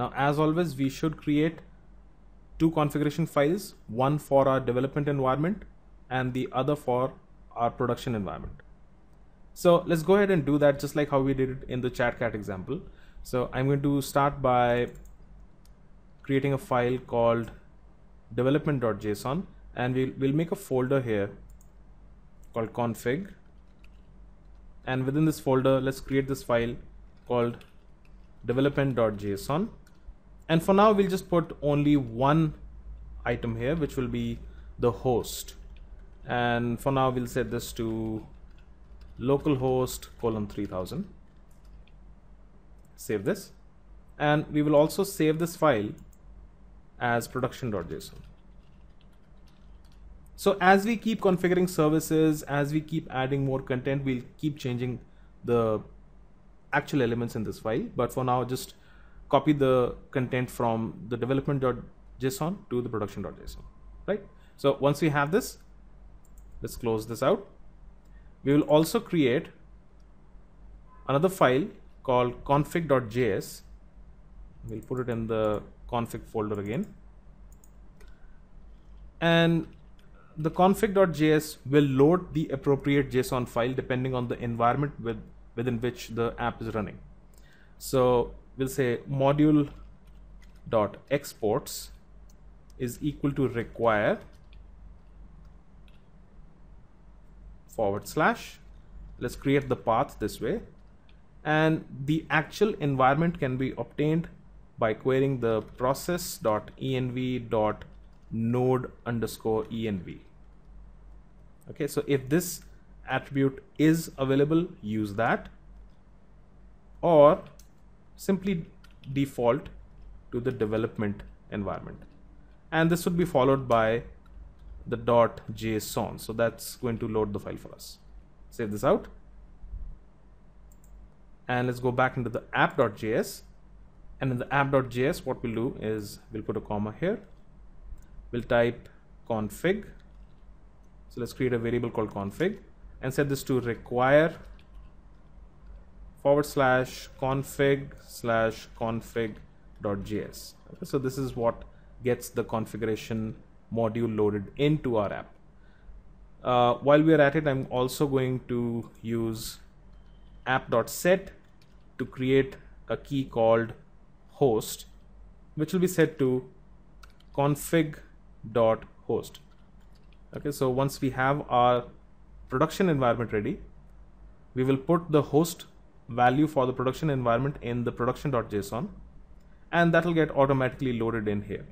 Now, as always, we should create two configuration files, one for our development environment and the other for our production environment. So let's go ahead and do that just like how we did it in the ChatCat example. So I'm going to start by creating a file called development.json, and we'll make a folder here called config, and within this folder let's create this file called development.json, and for now we'll just put only one item here, which will be the host, and for now we'll set this to localhost :3000. Save this, and we will also save this file as production.json. So as we keep configuring services, as we keep adding more content, we'll keep changing the actual elements in this file, but for now just copy the content from the development.json to the production.json, right? So once we have this, let's close this out. We will also create another file called config.js. We'll put it in the config folder again, and the config.js will load the appropriate JSON file depending on the environment within which the app is running. So we'll say module.exports is equal to require / let's create the path this way, and the actual environment can be obtained by querying the process.env.node_env. Okay, so if this attribute is available, use that, or simply default to the development environment, and this would be followed by the .json. So that's going to load the file for us. Save this out, and let's go back into the app.js, and in the app.js what we'll do is we'll put a comma here, we'll type config. So let's create a variable called config and set this to require / config/config.js. Okay, so this is what gets the configuration module loaded into our app. While we are at it, I'm also going to use app.set to create a key called host, which will be set to config.host. Okay, so once we have our production environment ready, we will put the host value for the production environment in the production.json, and that will get automatically loaded in here.